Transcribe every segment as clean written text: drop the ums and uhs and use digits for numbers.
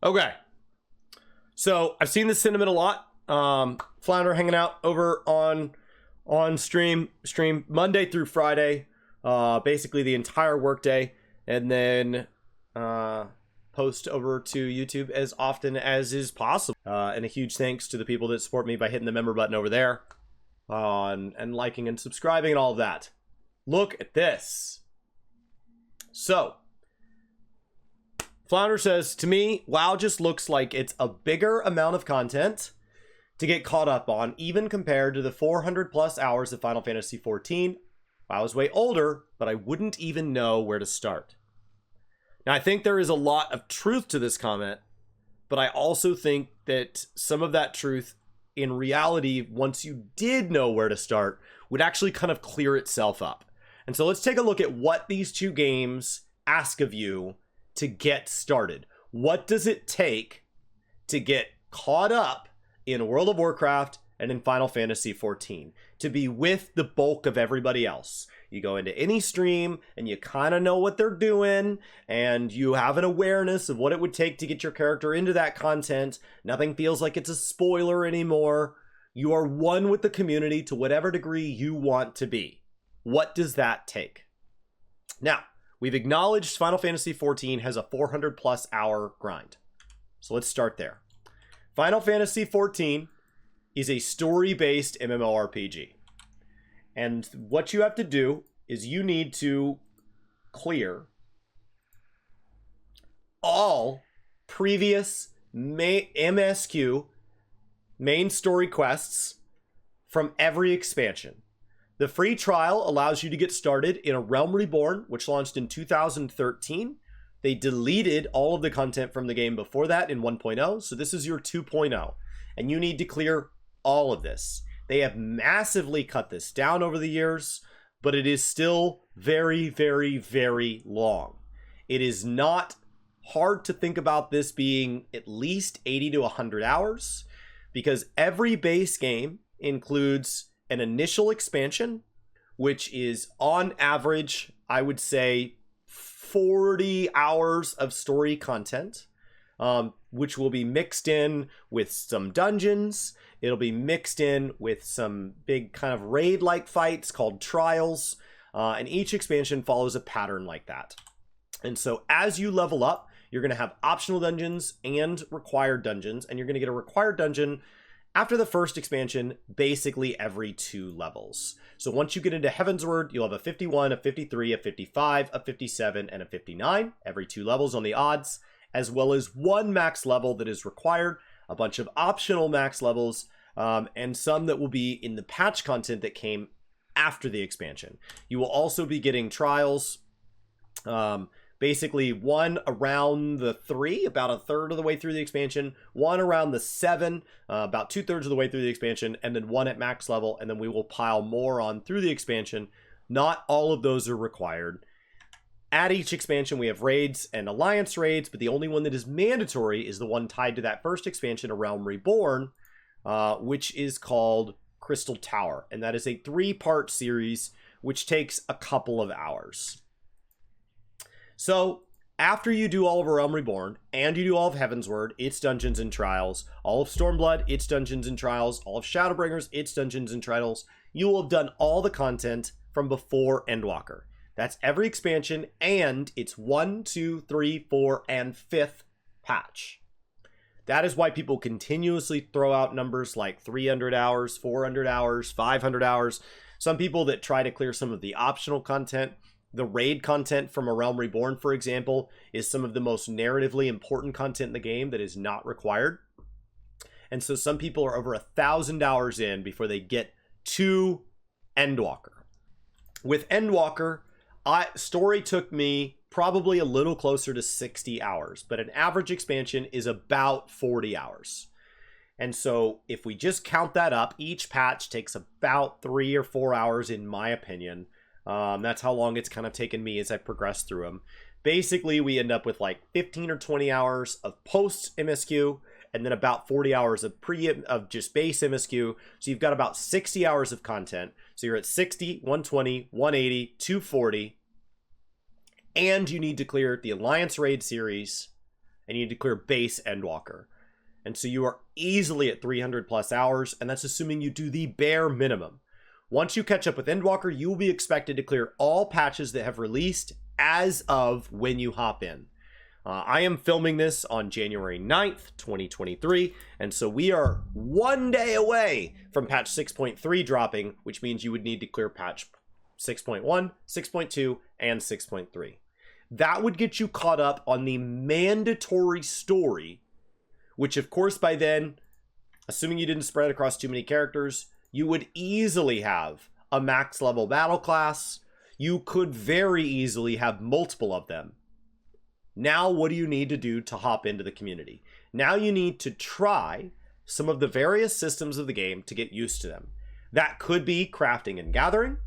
Okay. So I've seen this sentiment a lot. Flounder hanging out over on stream Monday through Friday, basically the entire workday, and then post over to YouTube as often as is possible. And a huge thanks to the people that support me by hitting the member button over there, and liking and subscribing and all of that. Look at this. So Flounder says, to me, WoW just looks like it's a bigger amount of content to get caught up on, even compared to the 400 plus hours of Final Fantasy XIV. WoW is way older, but I wouldn't even know where to start. Now, I think there is a lot of truth to this comment, but I also think that some of that truth, in reality, once you did know where to start, would actually kind of clear itself up. And so let's take a look at what these two games ask of you to get started. What does it take to get caught up in World of Warcraft and in Final Fantasy XIV, to be with the bulk of everybody else? You go into any stream and you kind of know what they're doing, and you have an awareness of what it would take to get your character into that content. Nothing feels like it's a spoiler anymore. You are one with the community to whatever degree you want to be. What does that take? Now, we've acknowledged Final Fantasy XIV has a 400 plus hour grind. So let's start there. Final Fantasy XIV is a story-based MMORPG. And what you have to do is you need to clear all previous MSQ, main story quests, from every expansion. The free trial allows you to get started in A Realm Reborn, which launched in 2013. They deleted all of the content from the game before that in 1.0, so this is your 2.0. And you need to clear all of this. They have massively cut this down over the years, but it is still very, very, very long. It is not hard to think about this being at least 80 to 100 hours, because every base game includes an initial expansion, which is on average, I would say, 40 hours of story content, which will be mixed in with some dungeons. It'll be mixed in with some big kind of raid-like fights called trials, and each expansion follows a pattern like that. And so as you level up, you're going to have optional dungeons and required dungeons, and you're going to get a required dungeon after the first expansion, basically every 2 levels. So once you get into Heavensward, you'll have a 51, a 53, a 55, a 57, and a 59, every 2 levels on the odds, as well as 1 max level that is required, a bunch of optional max levels, and some that will be in the patch content that came after the expansion. You will also be getting trials, basically 1 around the 3, about a third of the way through the expansion, 1 around the 7, about 2/3 of the way through the expansion, and then 1 at max level, and then we will pile more on through the expansion. Not all of those are required. At each expansion, we have raids and alliance raids, but the only one that is mandatory is the one tied to that first expansion, A Realm Reborn, which is called Crystal Tower, and that is a 3-part series, which takes a couple of hours. So after you do all of A Realm Reborn, and you do all of Heavensward, its dungeons and trials, all of Stormblood, its dungeons and trials, all of Shadowbringers, its dungeons and trials, you will have done all the content from before Endwalker. That's every expansion, and it's 1, 2, 3, 4, and 5th patch. That is why people continuously throw out numbers like 300 hours, 400 hours, 500 hours. Some people that try to clear some of the optional content. The raid content from A Realm Reborn, for example, is some of the most narratively important content in the game that is not required. And so some people are over 1,000 hours in before they get to Endwalker. With Endwalker, story took me probably a little closer to 60 hours, but an average expansion is about 40 hours. And so if we just count that up, each patch takes about 3 or 4 hours, in my opinion. That's how long it's kind of taken me as I progress through them. Basically, we end up with like 15 or 20 hours of post MSQ, and then about 40 hours of just base MSQ. So you've got about 60 hours of content. So you're at 60, 120, 180, 240. And you need to clear the Alliance Raid series, and you need to clear base Endwalker. And so you are easily at 300 plus hours, and that's assuming you do the bare minimum. Once you catch up with Endwalker, you will be expected to clear all patches that have released as of when you hop in. I am filming this on January 9th, 2023, and so we are 1 day away from patch 6.3 dropping, which means you would need to clear patch 6.1, 6.2, and 6.3. That would get you caught up on the mandatory story, which of course by then, assuming you didn't spread across too many characters, you would easily have a max level battle class. You could very easily have multiple of them. Now, what do you need to do to hop into the community? Now you need to try some of the various systems of the game to get used to them. That could be crafting and gathering.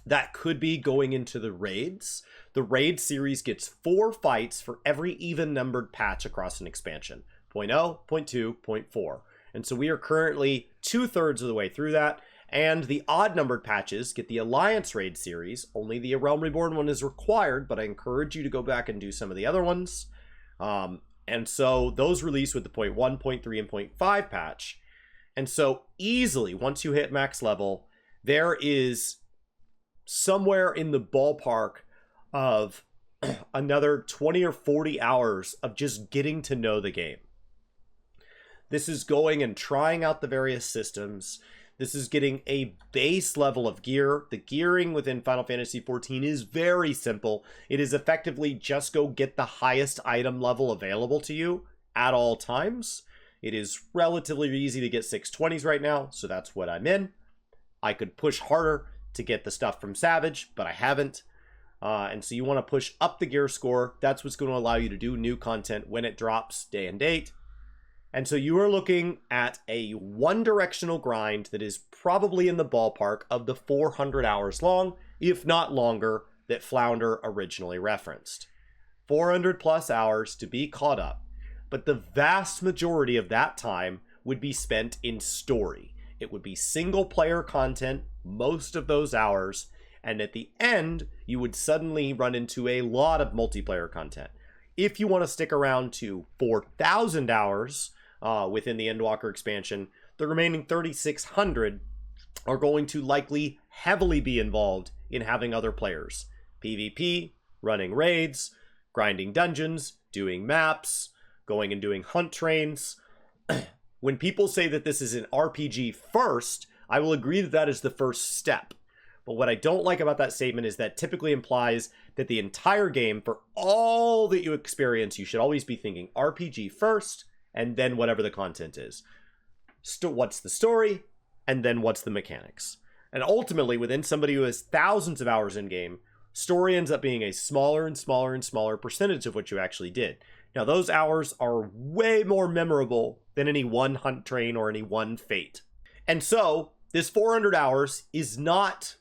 That could be going into the raids. The raid series gets 4 fights for every even numbered patch across an expansion. 0.0, 0.2, 0.4. And so we are currently 2/3 of the way through that. And the odd numbered patches get the Alliance Raid series. Only the Realm Reborn one is required, but I encourage you to go back and do some of the other ones. And so those release with the 0.1, 0.3, and 0.5 patch. And so easily, once you hit max level, there is somewhere in the ballpark of another 20 or 40 hours of just getting to know the game. This is going and trying out the various systems. This is getting a base level of gear. The gearing within Final Fantasy XIV is very simple. It is effectively just go get the highest item level available to you at all times. It is relatively easy to get 620s right now, so that's what I'm in. I could push harder to get the stuff from Savage, but I haven't. And so you want to push up the gear score. That's what's going to allow you to do new content when it drops day and date. And so you are looking at a one-directional grind that is probably in the ballpark of the 400 hours long, if not longer, that Flounder originally referenced. 400 plus hours to be caught up, but the vast majority of that time would be spent in story. It would be single-player content most of those hours, and at the end, you would suddenly run into a lot of multiplayer content. If you want to stick around to 4,000 hours, within the Endwalker expansion, the remaining 3,600 are going to likely heavily be involved in having other players. PvP, running raids, grinding dungeons, doing maps, going and doing hunt trains. When people say that this is an RPG first, I will agree that that is the first step. But what I don't like about that statement is that typically implies that the entire game, for all that you experience, you should always be thinking RPG first, and then whatever the content is. What's the story, and then what's the mechanics. And ultimately, within somebody who has thousands of hours in game, story ends up being a smaller and smaller and smaller percentage of what you actually did. Now, those hours are way more memorable than any one hunt train or any one fate. And so, this 400 hours is not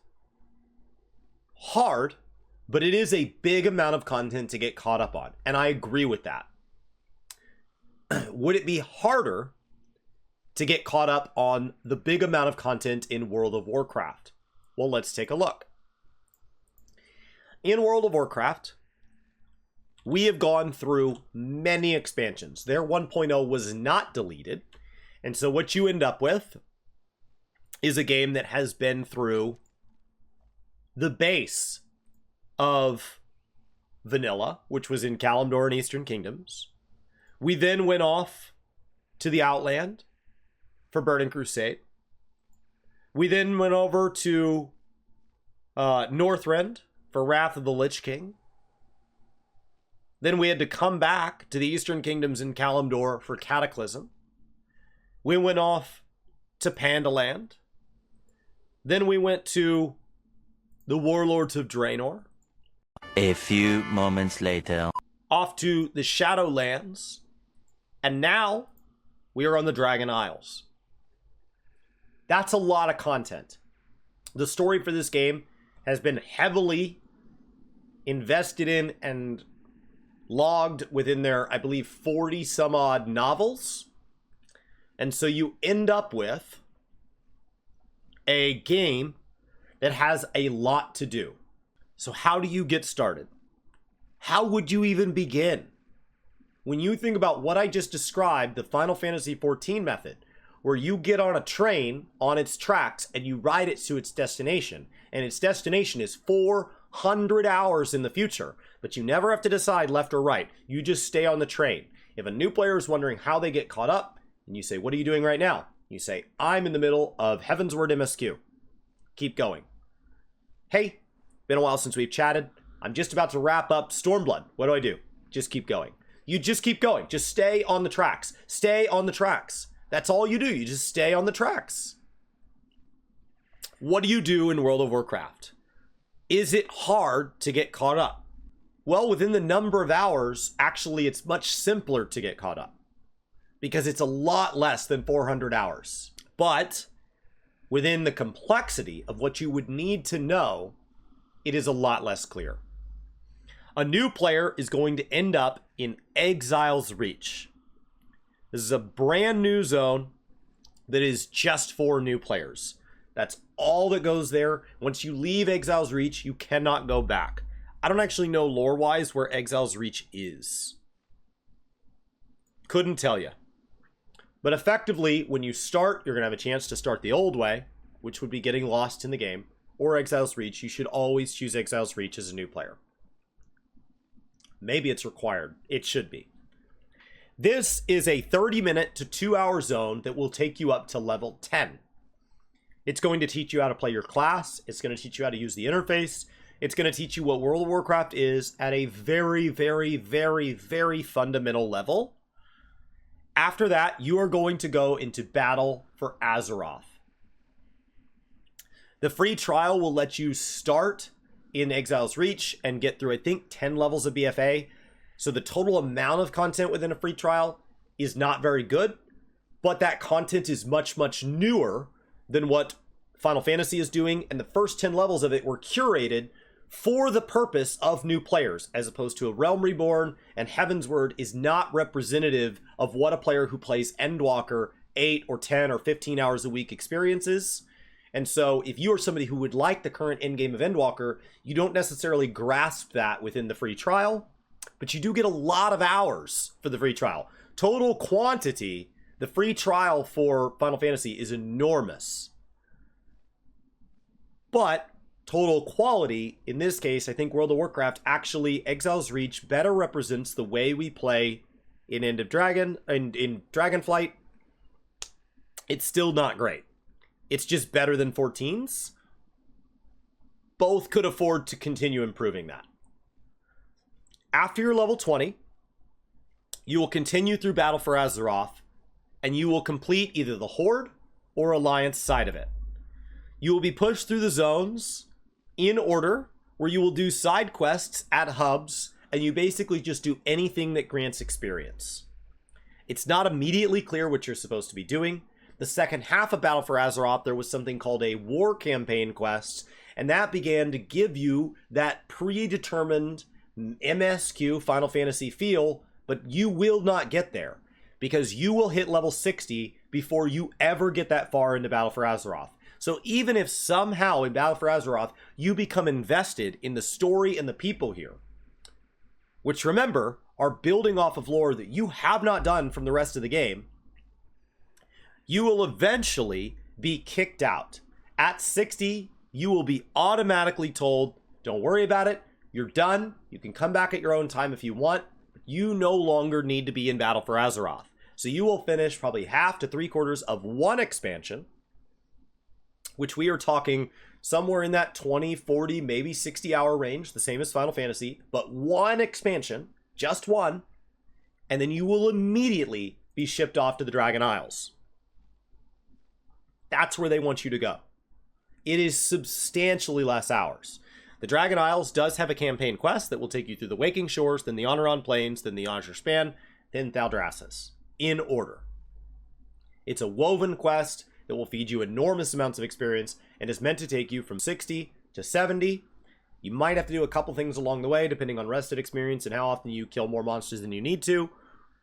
hard, but it is a big amount of content to get caught up on. And I agree with that. Would it be harder to get caught up on the big amount of content in World of Warcraft? Well, let's take a look. In World of Warcraft, we have gone through many expansions. Their 1.0 was not deleted. And so what you end up with is a game that has been through the base of vanilla, which was in Kalimdor and Eastern Kingdoms. We then went off to the Outland for Burning Crusade. We then went over to Northrend for Wrath of the Lich King. Then we had to come back to the Eastern Kingdoms in Kalimdor for Cataclysm. We went off to Pandaland. Then we went to the Warlords of Draenor. A few moments later. Off to the Shadowlands. And now, we are on the Dragon Isles. That's a lot of content. The story for this game has been heavily invested in and logged within their, I believe, 40 some odd novels. And so you end up with a game that has a lot to do. So how do you get started? How would you even begin? When you think about what I just described, the Final Fantasy XIV method, where you get on a train on its tracks and you ride it to its destination, and its destination is 400 hours in the future, but you never have to decide left or right. You just stay on the train. If a new player is wondering how they get caught up, and you say, what are you doing right now? You say, I'm in the middle of Heavensward MSQ. Keep going. Hey, been a while since we've chatted. I'm just about to wrap up Stormblood. What do I do? Just keep going. You just keep going. Just stay on the tracks. Stay on the tracks. That's all you do. You just stay on the tracks. What do you do in World of Warcraft? Is it hard to get caught up? Well, within the number of hours, actually, it's much simpler to get caught up because it's a lot less than 400 hours. But within the complexity of what you would need to know, it is a lot less clear. A new player is going to end up in Exile's Reach. This is a brand new zone that is just for new players. That's all that goes there. Once you leave Exile's Reach, you cannot go back. I don't actually know lore-wise where Exile's Reach is. Couldn't tell you. But effectively, when you start, you're going to have a chance to start the old way, which would be getting lost in the game, or Exile's Reach. You should always choose Exile's Reach as a new player. Maybe it's required. It should be. This is a 30-minute to 2-hour zone that will take you up to level 10. It's going to teach you how to play your class. It's going to teach you how to use the interface. It's going to teach you what World of Warcraft is at a very, very, very, very fundamental level. After that, you are going to go into battle for Azeroth. The free trial will let you start in Exile's Reach and get through, I think, 10 levels of BFA. So the total amount of content within a free trial is not very good, but that content is much, much newer than what Final Fantasy is doing, and the first 10 levels of it were curated for the purpose of new players, as opposed to a Realm Reborn, and Heavensward is not representative of what a player who plays Endwalker 8 or 10 or 15 hours a week experiences. And so if you are somebody who would like the current endgame of Endwalker, you don't necessarily grasp that within the free trial, but you do get a lot of hours for the free trial. Total quantity, the free trial for Final Fantasy is enormous. But total quality, in this case, I think World of Warcraft actually, Exile's Reach better represents the way we play in End of Dragon and in Dragonflight. It's still not great. It's just better than 14's. Both could afford to continue improving that. After you're level 20, you will continue through Battle for Azeroth, and you will complete either the Horde or Alliance side of it. You will be pushed through the zones in order, where you will do side quests at hubs, and you basically just do anything that grants experience. It's not immediately clear what you're supposed to be doing. The second half of Battle for Azeroth, there was something called a War Campaign quest, and that began to give you that predetermined MSQ Final Fantasy feel, but you will not get there, because you will hit level 60 before you ever get that far into Battle for Azeroth. So even if somehow in Battle for Azeroth, you become invested in the story and the people here, which remember, are building off of lore that you have not done from the rest of the game, you will eventually be kicked out. At 60, you will be automatically told, don't worry about it, you're done, you can come back at your own time if you want, but you no longer need to be in Battle for Azeroth. So you will finish probably half to 3/4 of one expansion, which we are talking somewhere in that 20, 40, maybe 60 hour range, the same as Final Fantasy, but one expansion, just one, and then you will immediately be shipped off to the Dragon Isles. That's where they want you to go. It is substantially less hours. The Dragon Isles does have a campaign quest that will take you through the Waking Shores, then the Honoron Plains, then the Azure Span, then Thaldraszus, in order. It's a woven quest that will feed you enormous amounts of experience and is meant to take you from 60 to 70. You might have to do a couple things along the way, depending on rested experience and how often you kill more monsters than you need to,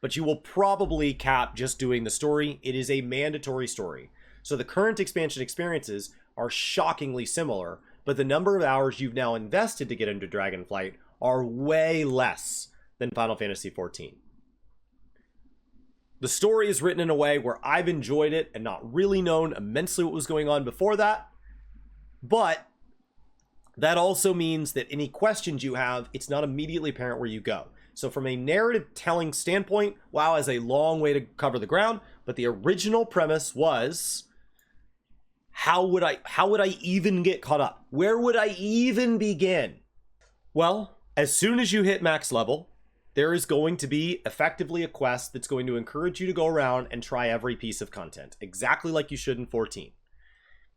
but you will probably cap just doing the story. It is a mandatory story. So the current expansion experiences are shockingly similar, but the number of hours you've now invested to get into Dragonflight are way less than Final Fantasy XIV. The story is written in a way where I've enjoyed it and not really known immensely what was going on before that. But that also means that any questions you have, it's not immediately apparent where you go. So from a narrative telling standpoint, WoW has a long way to cover the ground, but the original premise was, how would I even get caught up? Where would I even begin? Well, as soon as you hit max level, there is going to be effectively a quest that's going to encourage you to go around and try every piece of content, exactly like you should in 14.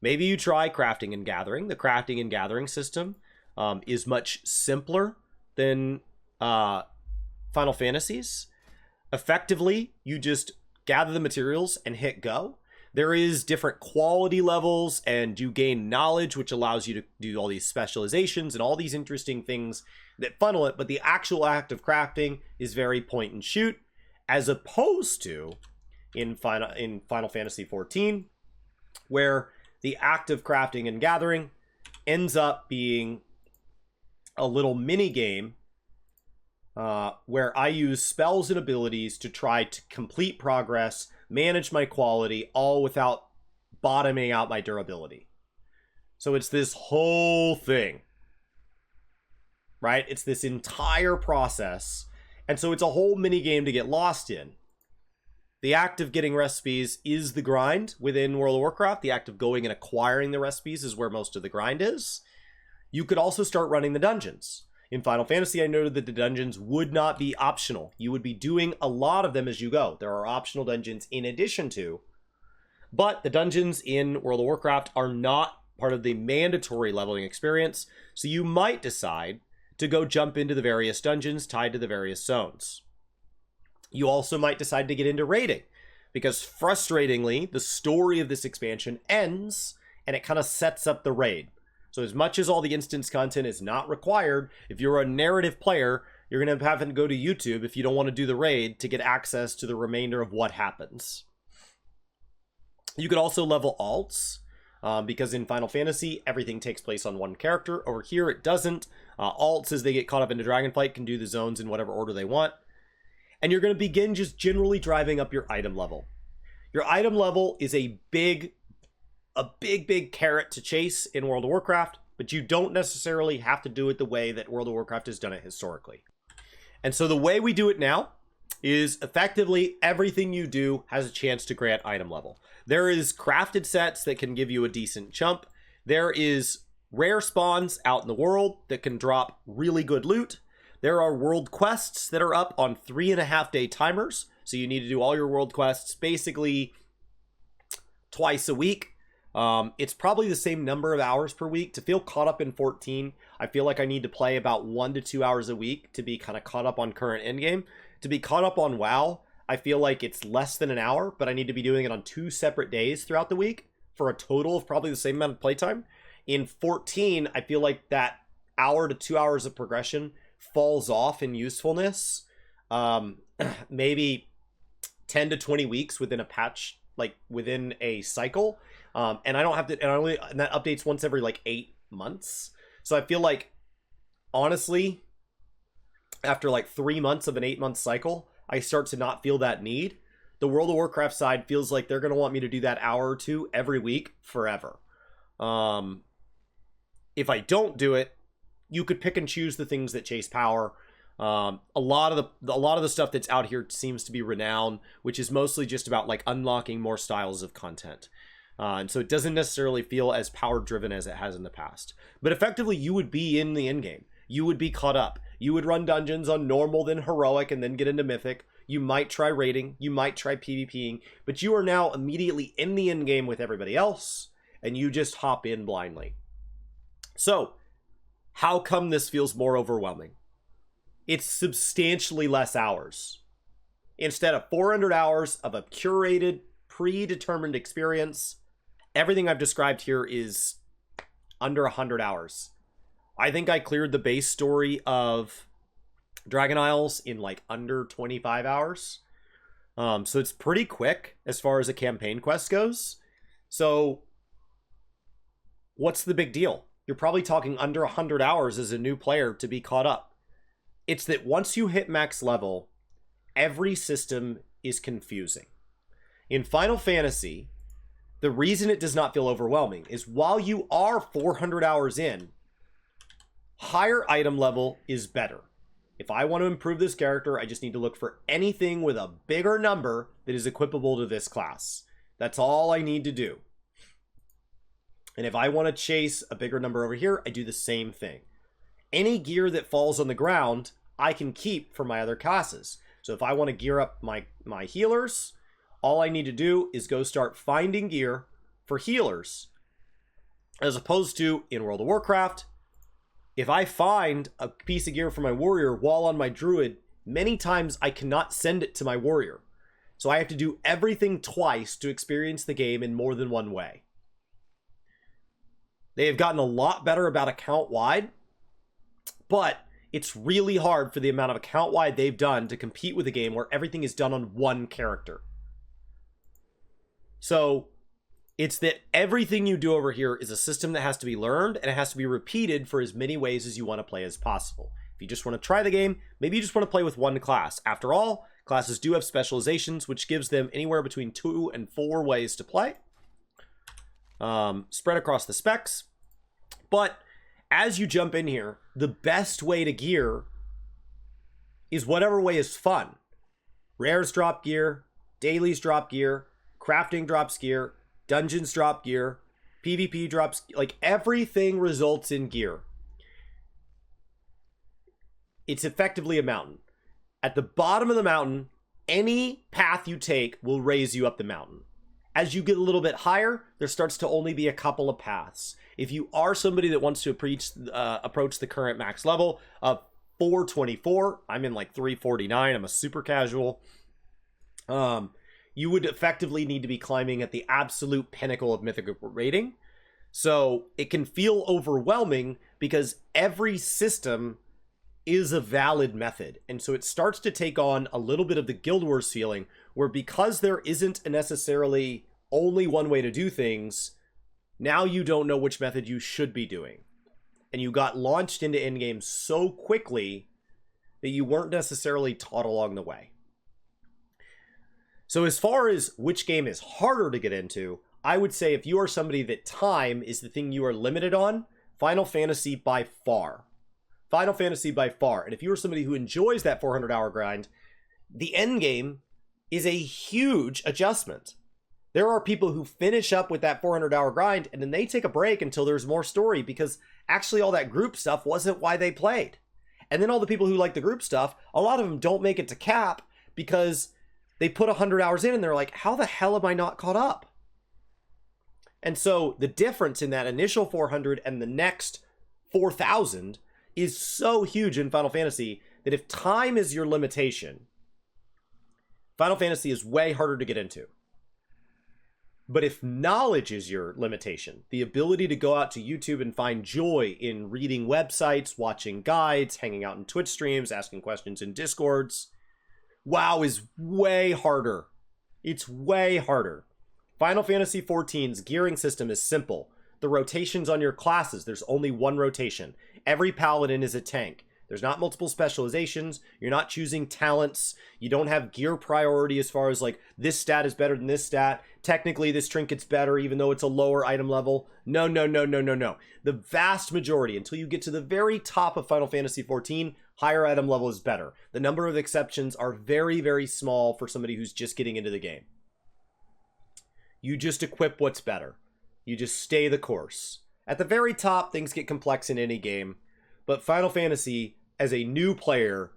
Maybe you try crafting and gathering. The crafting and gathering system is much simpler than Final Fantasies. Effectively, you just gather the materials and hit go. There is different quality levels, and you gain knowledge, which allows you to do all these specializations and all these interesting things that funnel it. But the actual act of crafting is very point and shoot, as opposed to in Final Fantasy 14, where the act of crafting and gathering ends up being a little mini game where I use spells and abilities to try to complete progress, manage my quality, all without bottoming out my durability. So it's this whole thing, right? It's this entire process. And so it's a whole mini game to get lost in. The act of getting recipes is the grind within World of Warcraft. The act of going and acquiring the recipes is where most of the grind is. You could also start running the dungeons. In Final Fantasy, I noted that the dungeons would not be optional. You would be doing a lot of them as you go. There are optional dungeons in addition to, but the dungeons in World of Warcraft are not part of the mandatory leveling experience, so you might decide to go jump into the various dungeons tied to the various zones. You also might decide to get into raiding, because frustratingly, the story of this expansion ends, and it kind of sets up the raid. So as much as all the instance content is not required, if you're a narrative player, you're going to have to go to YouTube if you don't want to do the raid to get access to the remainder of what happens. You could also level alts, because in Final Fantasy, everything takes place on one character. Over here, it doesn't. Alts, as they get caught up into Dragonflight, can do the zones in whatever order they want. And you're going to begin just generally driving up your item level. Your item level is a big carrot to chase in World of Warcraft, but you don't necessarily have to do it the way that World of Warcraft has done it historically. And so the way we do it now is effectively everything you do has a chance to grant item level. There is crafted sets that can give you a decent jump. There is rare spawns out in the world that can drop really good loot. There are world quests that are up on 3.5-day timers. So you need to do all your world quests basically twice a week. It's probably the same number of hours per week. To feel caught up in 14, I feel like I need to play about 1 to 2 hours a week to be kind of caught up on current endgame. To be caught up on WoW, I feel like it's less than an hour, but I need to be doing it on 2 separate days throughout the week for a total of probably the same amount of playtime. In 14, I feel like that hour to 2 hours of progression falls off in usefulness. Maybe 10 to 20 weeks within a patch, like within a cycle. And I don't have to, and that updates once every like 8 months. So I feel like, honestly, after like 3 months of an 8-month cycle, I start to not feel that need. The World of Warcraft side feels like they're going to want me to do that hour or two every week forever. If I don't do it, you could pick and choose the things that chase power. A lot of the stuff that's out here seems to be renown, which is mostly just about like unlocking more styles of content. And so it doesn't necessarily feel as power driven as it has in the past. But effectively, you would be in the endgame. You would be caught up. You would run dungeons on normal, then heroic, and then get into mythic. You might try raiding. You might try PvPing. But you are now immediately in the endgame with everybody else, and you just hop in blindly. So, how come this feels more overwhelming? It's substantially less hours. Instead of 400 hours of a curated, predetermined experience, everything I've described here is under 100 hours. I think I cleared the base story of Dragon Isles in like under 25 hours. So it's pretty quick as far as a campaign quest goes. So what's the big deal? You're probably talking under 100 hours as a new player to be caught up. It's that once you hit max level, every system is confusing. In Final Fantasy, the reason it does not feel overwhelming is while you are 400 hours in, higher item level is better. If I want to improve this character, I just need to look for anything with a bigger number that is equipable to this class. That's all I need to do. And if I want to chase a bigger number over here, I do the same thing. Any gear that falls on the ground, I can keep for my other classes. So if I want to gear up my healers, all I need to do is go start finding gear for healers. As opposed to in World of Warcraft, if I find a piece of gear for my warrior while on my druid, many times I cannot send it to my warrior. So I have to do everything twice to experience the game in more than one way. They have gotten a lot better about account-wide, but it's really hard for the amount of account-wide they've done to compete with a game where everything is done on one character. So it's that everything you do over here is a system that has to be learned, and it has to be repeated for as many ways as you want to play as possible. If you just want to try the game, maybe you just want to play with one class. After all, classes do have specializations, which gives them anywhere between 2 and 4 ways to play. Spread across the specs. But as you jump in here, the best way to gear is whatever way is fun. Rares drop gear, dailies drop gear, crafting drops gear, dungeons drop gear, PvP drops, like everything results in gear. It's effectively a mountain. At the bottom of the mountain, any path you take will raise you up the mountain. As you get a little bit higher, there starts to only be a couple of paths. If you are somebody that wants to approach the current max level of 424, I'm in like 349, I'm a super casual, you would effectively need to be climbing at the absolute pinnacle of mythical rating. So it can feel overwhelming because every system is a valid method. And so it starts to take on a little bit of the Guild Wars feeling, where because there isn't necessarily only one way to do things, now you don't know which method you should be doing. And you got launched into endgame so quickly that you weren't necessarily taught along the way. So as far as which game is harder to get into, I would say if you are somebody that time is the thing you are limited on, Final Fantasy by far. Final Fantasy by far. And if you are somebody who enjoys that 400-hour grind, the end game is a huge adjustment. There are people who finish up with that 400-hour grind and then they take a break until there's more story, because actually all that group stuff wasn't why they played. And then all the people who like the group stuff, a lot of them don't make it to cap because they put 100 hours in and they're like, how the hell am I not caught up? And so the difference in that initial 400 and the next 4,000 is so huge in Final Fantasy that if time is your limitation, Final Fantasy is way harder to get into. But if knowledge is your limitation, the ability to go out to YouTube and find joy in reading websites, watching guides, hanging out in Twitch streams, asking questions in Discords, WoW is way harder. It's way harder. Final Fantasy XIV's gearing system is simple. The rotations on your classes, there's only one rotation. Every paladin is a tank. There's not multiple specializations. You're not choosing talents. You don't have gear priority as far as like, this stat is better than this stat. Technically, this trinket's better even though it's a lower item level. No. The vast majority, until you get to the very top of Final Fantasy XIV, higher item level is better. The number of exceptions are very, very small for somebody who's just getting into the game. You just equip what's better. You just stay the course. At the very top, things get complex in any game. But Final Fantasy, as a new player,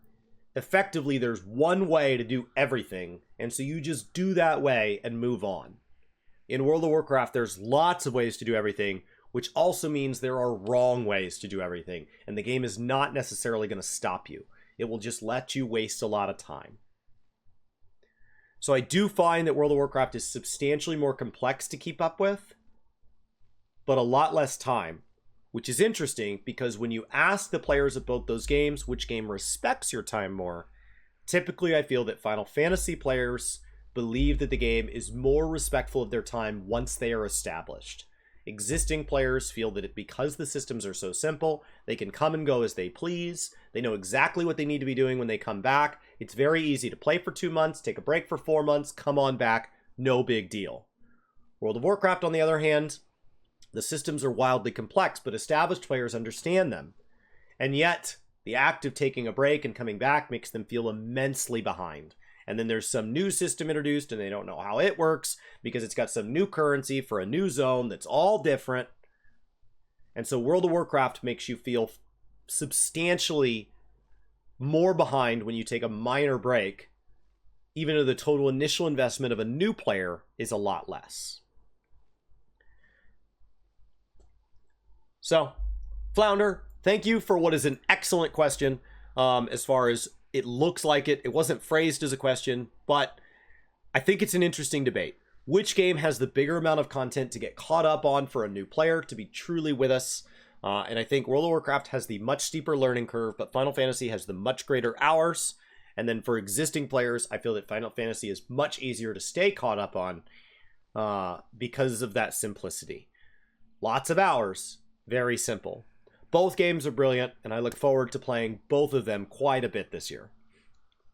effectively there's one way to do everything. And so you just do that way and move on. In World of Warcraft, there's lots of ways to do everything, which also means there are wrong ways to do everything. And the game is not necessarily going to stop you. It will just let you waste a lot of time. So I do find that World of Warcraft is substantially more complex to keep up with, but a lot less time, which is interesting because when you ask the players of both those games which game respects your time more, typically I feel that Final Fantasy players believe that the game is more respectful of their time once they are established. Existing players feel that because the systems are so simple, they can come and go as they please. They know exactly what they need to be doing when they come back. It's very easy to play for 2 months, take a break for 4 months, come on back, no big deal. World of Warcraft, on the other hand, the systems are wildly complex, but established players understand them. And yet, the act of taking a break and coming back makes them feel immensely behind. And then there's some new system introduced and they don't know how it works because it's got some new currency for a new zone that's all different. And so World of Warcraft makes you feel substantially more behind when you take a minor break, even though the total initial investment of a new player is a lot less. So, Flounder, thank you for what is an excellent question. As far as it looks like it wasn't phrased as a question, but I think it's an interesting debate. Which game has the bigger amount of content to get caught up on for a new player to be truly with us? And I think World of Warcraft has the much steeper learning curve, but Final Fantasy has the much greater hours. And then for existing players, I feel that Final Fantasy is much easier to stay caught up on because of that simplicity. Lots of hours, very simple. Both games are brilliant, and I look forward to playing both of them quite a bit this year.